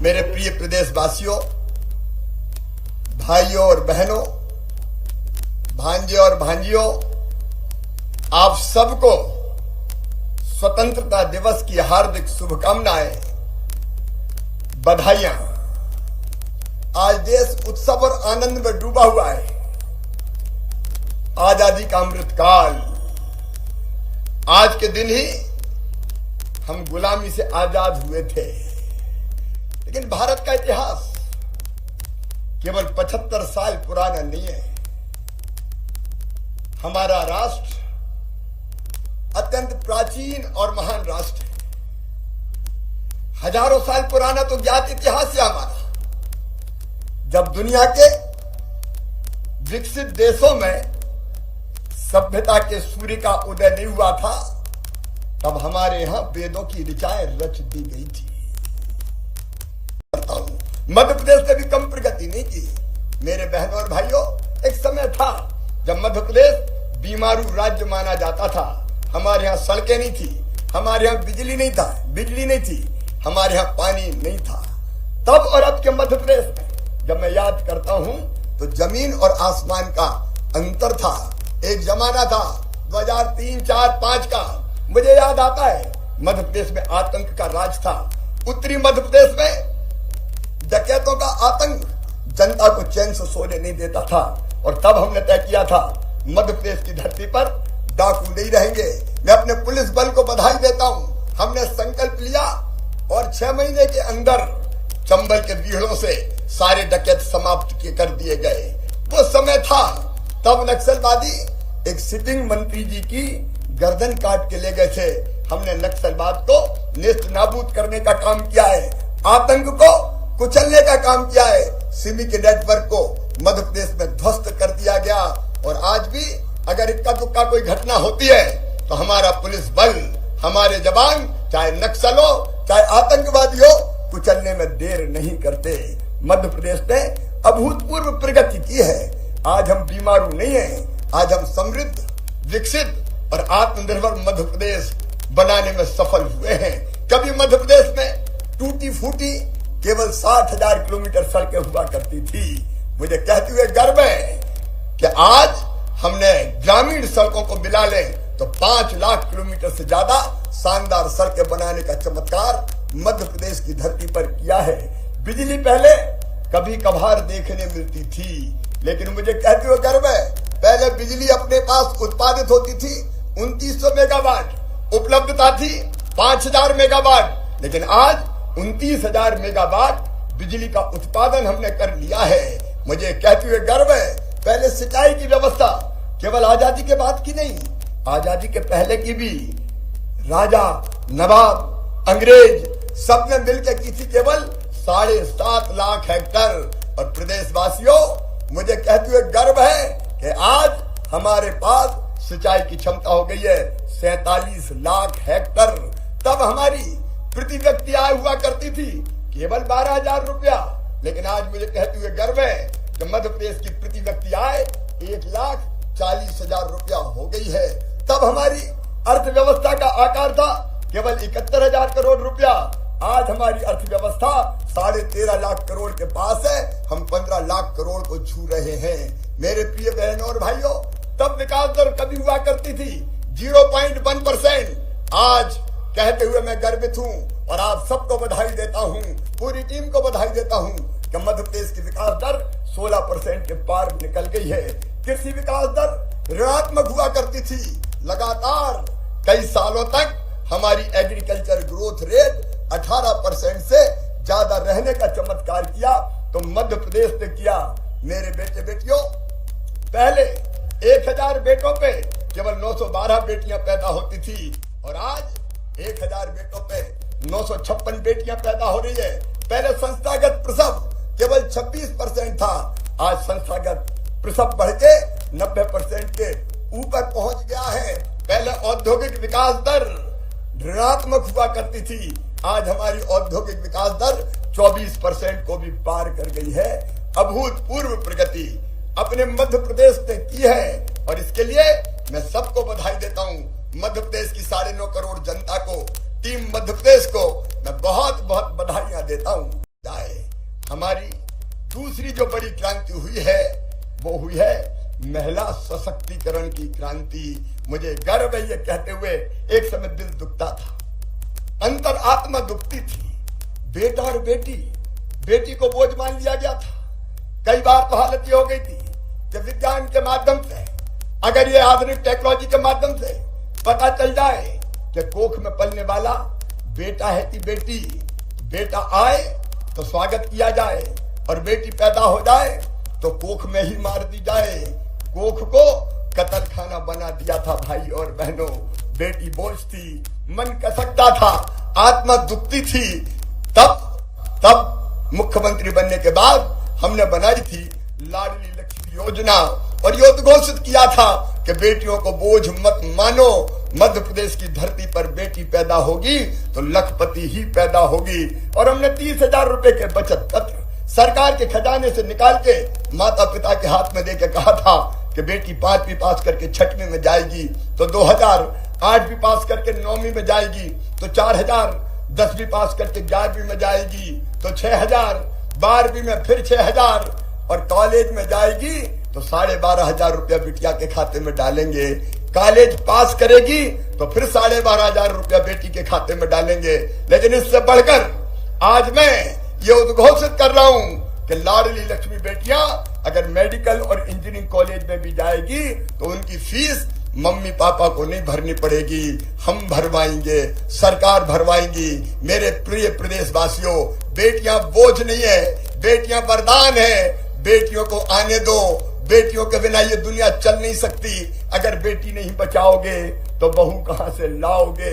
मेरे प्रिय प्रदेशवासियों, भाइयों और बहनों, भांजे और भांजियों, आप सबको स्वतंत्रता दिवस की हार्दिक शुभकामनाएं, बधाइयां। आज देश उत्सव और आनंद में डूबा हुआ है। आजादी का अमृत काल, आज के दिन ही हम गुलामी से आजाद हुए थे। लेकिन भारत का इतिहास केवल 75 साल पुराना नहीं है। हमारा राष्ट्र अत्यंत प्राचीन और महान राष्ट्र है। हजारों साल पुराना तो ज्ञात इतिहास है हमारा। जब दुनिया के विकसित देशों में सभ्यता के सूर्य का उदय नहीं हुआ था, तब हमारे यहां वेदों की ऋचाएं रच दी गई थी। मध्य प्रदेश ने भी कम प्रगति नहीं की। मेरे बहनों और भाइयों, एक समय था जब मध्य प्रदेश बीमारू राज्य माना जाता था। हमारे यहाँ सड़कें नहीं थी, हमारे यहाँ बिजली नहीं थी, हमारे यहाँ पानी नहीं था। तब और अब के मध्य प्रदेश में जब मैं याद करता हूं तो जमीन और आसमान का अंतर था। एक जमाना था 2003, 4, 5 का, मुझे याद आता है। मध्य प्रदेश में आतंक का राज था। उत्तरी मध्य प्रदेश में डकैतों का आतंक जनता को चैन से सोने नहीं देता था। और तब हमने तय किया था, मध्य प्रदेश की धरती पर डाकू नहीं रहेंगे। मैं अपने पुलिस बल को बधाई देता हूं। हमने संकल्प लिया और 6 महीने के अंदर चंबल के बीहड़ों से सारे डकैत समाप्त कर दिए गए। वो समय था तब नक्सलवादी एक सिटिंग मंत्री जी की गर्दन काट के ले गए थे। हमने नक्सलवाद को नेस्त नाबूद करने का काम किया है, आतंक को कुचलने का काम किया है। सिमी के नेटवर्क को मध्य प्रदेश में ध्वस्त कर दिया गया। और आज भी अगर इक्का दुक्का कोई घटना होती है तो हमारा पुलिस बल, हमारे जवान, चाहे नक्सल हो चाहे आतंकवादी हो, कुचलने में देर नहीं करते। मध्य प्रदेश ने अभूतपूर्व प्रगति की है। आज हम बीमारू नहीं है, आज हम समृद्ध, विकसित और आत्मनिर्भर मध्य प्रदेश बनाने में सफल हुए हैं। कभी मध्य प्रदेश में टूटी फूटी केवल 60,000 किलोमीटर सड़कें हुआ करती थी। मुझे कहते हुए गर्व है कि आज हमने ग्रामीण सड़कों को मिला लें तो 5 लाख किलोमीटर से ज्यादा शानदार सड़कें बनाने का चमत्कार मध्य प्रदेश की धरती पर किया है। बिजली पहले कभी कभार देखने मिलती थी, लेकिन मुझे कहते हुए गर्व है, पहले बिजली अपने पास उत्पादित होती थी 2900 मेगावाट, उपलब्धता थी 5000 मेगावाट, लेकिन आज 29,000 मेगावाट बिजली का उत्पादन हमने कर लिया है। मुझे कहते हुए गर्व है, पहले सिंचाई की व्यवस्था केवल आजादी के बाद की नहीं, आजादी के पहले की भी राजा, नवाब, अंग्रेज सबने मिलकर की थी, केवल 7.5 लाख हेक्टर। और प्रदेशवासियों, मुझे कहते हुए गर्व है कि आज हमारे पास सिंचाई की क्षमता हो गई है 47 लाख हेक्टर। तब हमारी प्रति व्यक्ति आय हुआ करती थी केवल 12,000 रुपया, लेकिन आज मुझे कहते हुए गर्व है कि मध्य प्रदेश की प्रति व्यक्ति आय 1,40,000 रुपया हो गई है। तब हमारी अर्थव्यवस्था का आकार था केवल 71,000 करोड़ रुपया। आज हमारी अर्थव्यवस्था 13.5 लाख करोड़ के पास है। हम 15 लाख करोड़ को छू रहे हैं। मेरे प्रिय बहनों और भाइयों, तब विकास दर कभी हुआ करती थी 0.1%। आज कहते हुए मैं गर्वित हूं और आप सबको बधाई देता हूं, पूरी टीम को बधाई देता हूं कि मध्य प्रदेश की विकास दर 16% के पार निकल गई है। कृषि विकास दर ऋणात्मक हुआ करती थी। लगातार कई सालों तक हमारी एग्रीकल्चर ग्रोथ रेट 18% से ज्यादा रहने का चमत्कार किया तो मध्य प्रदेश ने किया। मेरे बेटे बेटियों, पहले 1000 बेटों पे केवल 912 बेटियां पैदा होती थी और आज 1000 बेटों पे 956 बेटियां पैदा हो रही है। पहले संस्थागत प्रसव केवल 26% था, आज संस्थागत प्रसव बढ़ के 90% के ऊपर पहुंच गया है। पहले औद्योगिक विकास दर ऋणात्मक हुआ करती थी, आज हमारी औद्योगिक विकास दर 24% को भी पार कर गई है। अभूतपूर्व प्रगति अपने मध्य प्रदेश ने की है और इसके लिए मैं सबको बधाई देता हूं। मध्य प्रदेश की 9.5 करोड़ जनता को, टीम मध्य प्रदेश को मैं बहुत बहुत बधाइयां देता हूं। हमारी दूसरी जो बड़ी क्रांति हुई है वो हुई है महिला सशक्तिकरण की क्रांति। मुझे गर्व है ये कहते हुए, एक समय दिल दुखता था, अंतर आत्मा दुखती थी। बेटा और बेटी को बोझ मान लिया गया था। कई बार तो हालत ये हो गई थी कि विज्ञान के माध्यम से, अगर ये आधुनिक टेक्नोलॉजी के माध्यम से पता चल जाए कि कोख में पलने वाला बेटा है कि बेटी, बेटा आए तो स्वागत किया जाए और बेटी पैदा हो जाए तो कोख में ही मार दी जाए। कोख को कत्ल खाना बना दिया था भाई और बहनों। बेटी बोझ थी, मन कसकता था, आत्मा दुखती थी। तब मुख्यमंत्री बनने के बाद हमने बनाई थी लाडली लक्ष्मी योजना और ये उद्घोषित किया था कि बेटियों को बोझ मत मानो। मध्य प्रदेश की धरती पर बेटी पैदा होगी तो लखपति ही पैदा होगी। और हमने 30,000 रुपए के बचत पत्र सरकार के खजाने से निकाल के माता पिता के हाथ में देके कहा था कि बेटी 5वीं पास करके 6वीं में जाएगी तो 2,000, 8वीं पास करके 9वीं में जाएगी तो 4,000, 10वीं पास करके 11वीं में जाएगी तो 6,000, 12वीं में फिर 6,000 और कॉलेज में जाएगी तो 12,500 रुपया बिटिया के खाते में डालेंगे। कॉलेज पास करेगी तो फिर 12,500 रुपया बेटी के खाते में डालेंगे। लेकिन इससे बढ़कर आज मैं ये उद्घोषित कर रहा हूं कि लाडली लक्ष्मी बेटियां अगर मेडिकल और इंजीनियरिंग कॉलेज में भी जाएगी तो उनकी फीस मम्मी पापा को नहीं भरनी पड़ेगी, हम भरवाएंगे, सरकार भरवाएंगी। मेरे प्रिय प्रदेशवासियों, बेटियां बोझ नहीं है, बेटियां वरदान है। बेटियों को आने दो, बेटियों के बिना ये दुनिया चल नहीं सकती। अगर बेटी नहीं बचाओगे तो बहू कहां से लाओगे।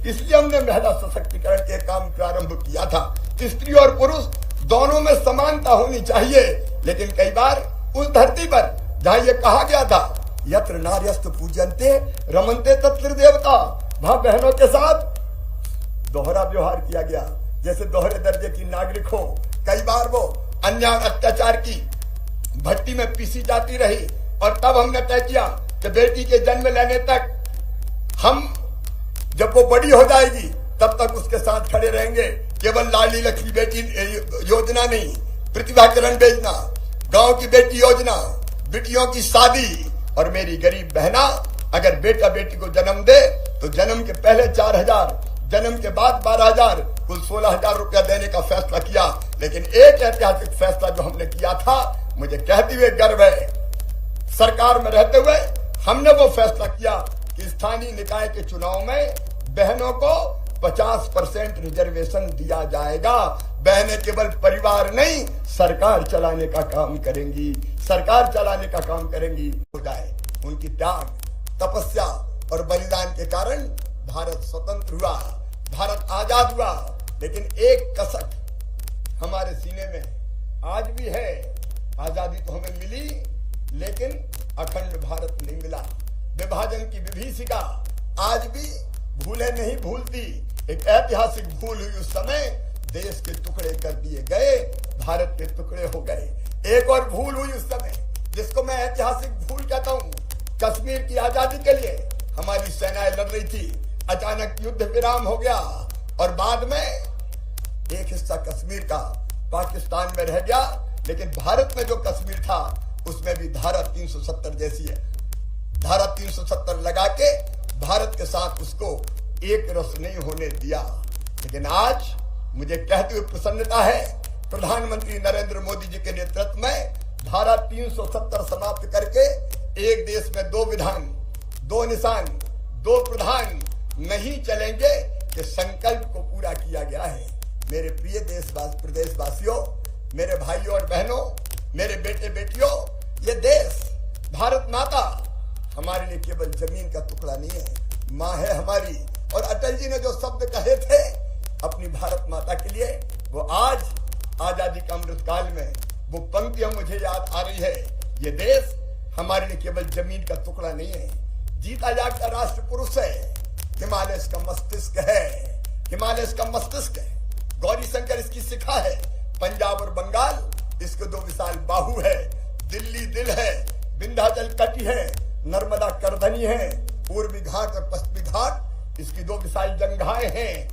इसलिए हमने महिला सशक्तिकरण के काम प्रारंभ किया था। स्त्री और पुरुष दोनों में समानता होनी चाहिए, लेकिन कई बार उस धरती पर जहां ये कहा गया था यत्र नार्यस्त पूजन्ते रमन्ते तत्र देवता, वहां बहनों के साथ दोहरा व्यवहार किया गया, जैसे दोहरे दर्जे की नागरिक हो। कई बार वो अन्याय अत्याचार की भट्टी में पीसी जाती रही और तब हमने तय किया कि बेटी के जन्म लेने तक हम, जब वो बड़ी हो जाएगी तब तक उसके साथ खड़े रहेंगे। केवल लाडली लक्ष्मी बेटी योजना नहीं, प्रतिभा किरण योजना, गांव की बेटी योजना, बेटियों की शादी। और मेरी गरीब बहना अगर बेटा बेटी को जन्म दे तो जन्म के पहले 4,000, जन्म के बाद 12,000, कुल 16,000 रुपया देने का फैसला किया। लेकिन एक ऐतिहासिक फैसला जो हमने किया था, मुझे कहते हुए गर्व है, सरकार में रहते हुए हमने वो फैसला किया कि स्थानीय निकाय के चुनाव में बहनों को 50% रिजर्वेशन दिया जाएगा। बहनें केवल परिवार नहीं, सरकार चलाने का काम करेंगी, सरकार चलाने का काम करेंगी। हो जाए उनकी त्याग, तपस्या और बलिदान के कारण भारत स्वतंत्र हुआ, भारत आजाद हुआ। लेकिन एक कसक हमारे सीने में आज भी है, आजादी तो हमें मिली लेकिन अखंड भारत नहीं मिला। विभाजन की विभीषिका आज भी भूले नहीं भूलती। एक ऐतिहासिक भूल हुई उस समय, देश के टुकड़े कर दिए गए, भारत के टुकड़े हो गए। एक और भूल हुई उस समय जिसको मैं ऐतिहासिक भूल कहता हूँ। कश्मीर की आजादी के लिए हमारी सेनाएं लड़ रही थी, अचानक युद्ध विराम हो गया और बाद में एक हिस्सा कश्मीर का पाकिस्तान में रह गया। लेकिन भारत में जो कश्मीर था उसमें भी धारा 370 जैसी है, धारा 370 लगा के भारत के साथ उसको एक रस नहीं होने दिया। लेकिन आज मुझे कहते हुए प्रसन्नता है, प्रधानमंत्री नरेंद्र मोदी जी के नेतृत्व में धारा 370 समाप्त करके एक देश में 2 विधान, 2 निशान, 2 प्रधान नहीं चलेंगे कि संकल्प को पूरा किया गया है। मेरे प्रिय प्रदेशवासियों, मेरे भाइयों और बहनों, मेरे बेटे बेटियों, ये देश भारत माता हमारे लिए केवल जमीन का टुकड़ा नहीं है, माँ है हमारी। और अटल जी ने जो शब्द कहे थे अपनी भारत माता के लिए, वो आज आजादी का अमृत काल में वो पंक्तियां मुझे याद आ रही है। ये देश हमारे लिए केवल जमीन का टुकड़ा नहीं है, जीता जागता राष्ट्र पुरुष है। हिमालय इसका मस्तिष्क है, हिमालय इसका मस्तिष्क है। गौरी शंकर इसकी शिखा है, पंजाब और बंगाल इसके 2 विशाल बाहु है। दिल्ली दिल है, विंध्याचल तटी है, नर्मदा करधनी है, पूर्वी घाट और पश्चिमी घाट इसकी 2 विशाल जंघाएं हैं।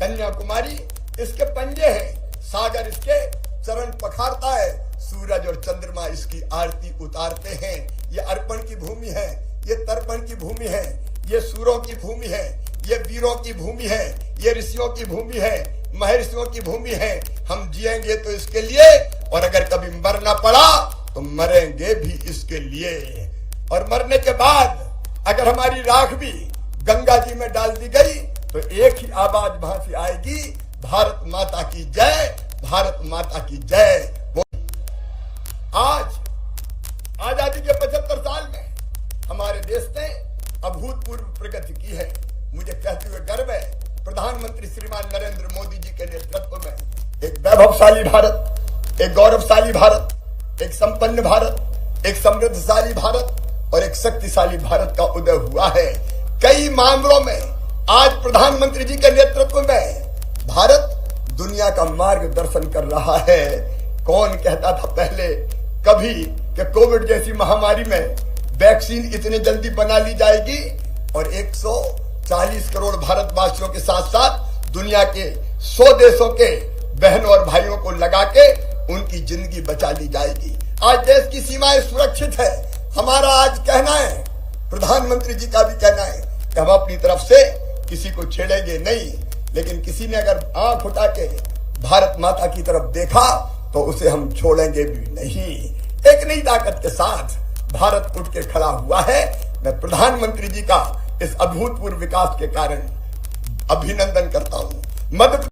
कन्याकुमारी इसके पंजे हैं, सागर इसके चरण पखारता है, सूरज और चंद्रमा इसकी आरती उतारते हैं। ये अर्पण की भूमि है, ये तर्पण की भूमि है, ये सूरों की भूमि है, ये वीरों की भूमि है, ये ऋषियों की भूमि है, महर्षियों की भूमि है। हम जिएंगे तो इसके लिए, और अगर कभी मरना पड़ा तो मरेंगे भी इसके लिए। और मरने के बाद अगर हमारी राख भी गंगा जी में डाल दी गई तो एक ही आवाज वहां से आएगी, भारत माता की जय, भारत माता की जय। आज आजादी के 75 साल में हमारे देश ने अभूतपूर्व प्रगति की है। मुझे कहते हुए गर्व है, प्रधानमंत्री श्रीमान नरेंद्र मोदी जी के नेतृत्व में एक वैभवशाली भारत, एक गौरवशाली भारत, एक संपन्न भारत, एक समृद्धशाली भारत और एक शक्तिशाली भारत का उदय हुआ है। कई मामलों में आज प्रधानमंत्री जी के नेतृत्व में भारत दुनिया का मार्गदर्शन कर रहा है। कौन कहता था पहले कभी कि कोविड जैसी महामारी में वैक्सीन इतने जल्दी बना ली जाएगी और 140 करोड़ भारतवासियों के साथ साथ दुनिया के 100 देशों के बहनों और भाइयों को लगा के उनकी जिंदगी बचा ली जाएगी। आज देश की सीमाएं सुरक्षित है। हमारा आज कहना है, प्रधानमंत्री जी का भी कहना है कि हम अपनी तरफ से किसी को छेड़ेंगे नहीं, लेकिन किसी ने अगर आंख उठा के भारत माता की तरफ देखा तो उसे हम छोड़ेंगे भी नहीं। एक नई ताकत के साथ भारत उठ के खड़ा हुआ है। मैं प्रधानमंत्री जी का इस अभूतपूर्व विकास के कारण अभिनंदन करता हूं। मध्य